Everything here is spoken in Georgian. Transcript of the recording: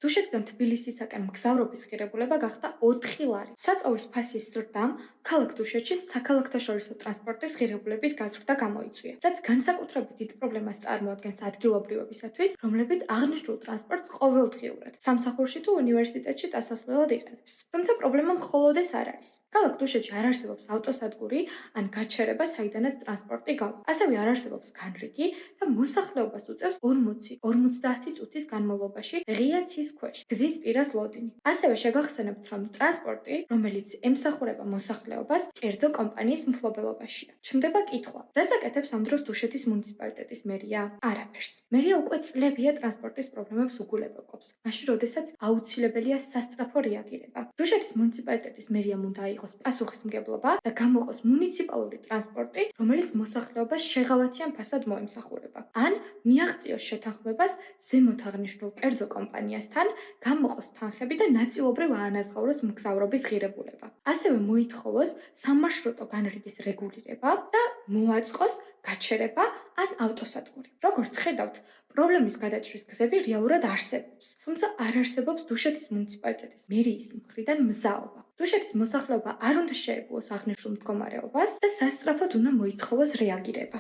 დუშეთიდან თბილისისაკენ მგზავრობის ღირებულება გახდა 4 ლარი. საწვავის ფასის ზრდამ ქალაქ დუშეთში საქალაქთაშორისო ტრანსპორტის ღირებულების გაზრდა გამოიწვია, რაც განსაკუთრებით დიდ პრობლემას წარმოადგენს ადგილობრივებისათვის, რომლებიც აღნიშნულ ტრანსპორტს ყოველდღიურად სამსახურში თუ უნივერსიტეტში დასასვლელად იყენებს. თუმცა პრობლემა მხოლოდ ეს არ არის. ქალაქ დუშეთში არ არსებობს ავტოსადგური ან გაჩერება, საიდანაც ტრანსპორტი გავა. ასევე არ არსებობს განრიგი და მოსახლეობას უწევს 40-50 წუთის განმავლობაში ღია ცის ქვეშ, გზის პირას ლოდინი. ასევე შეგახსენებთ, რომ ტრანსპორტი, რომელიც ემსახურება მოსახლეობას, კერძო კომპანიის მფლობელობაშია. ჩნდება კითხვა, რას აკეთებს ამ დროს დუშეთის მუნიციპალიტეტის მერია? არაფერს. მერია უკვე წლებია ტრანსპორტის პრობლემებს უგულებელყოფს, მაშინ როდესაც აუცილებელია სასწრაფო რეაგირება. დუშეთის მუნიციპალიტეტის მერიამ უნდა აიღოს პასუხისმგებლობა და გამოყოს მუნიციპალური ტრანსპორტი, რომელიც მოსახლეობას შეღავათიან ფასად მოემსახურება. ან მიაღწიოს შეთანხმებას ზემოთ აღნიშნულ კერძო კომპანიასთან, გამოყოს თანხები და ნაწილობრივ აანაზღაუროს მგზავრობის ღირებულება. ასევე მოითხოვოს სამარშრუტო განრიგის რეგულირება და მოაწყოს გაჩერება ან ავტოსადგური. როგორც ხედავთ, პრობლემის გადაჭრის გზები რეალურად არსებობს, თუმცა არ არსებობს დუშეთის მუნიციპალიტეტის მერიის მხრიდან მზაობა. დუშეთის მოსახლეობა არ უნდა შეეგუოს აღნიშნულ მდგომარეობას და სასწრაფოდ უნდა მოითხოვოს რეაგირება.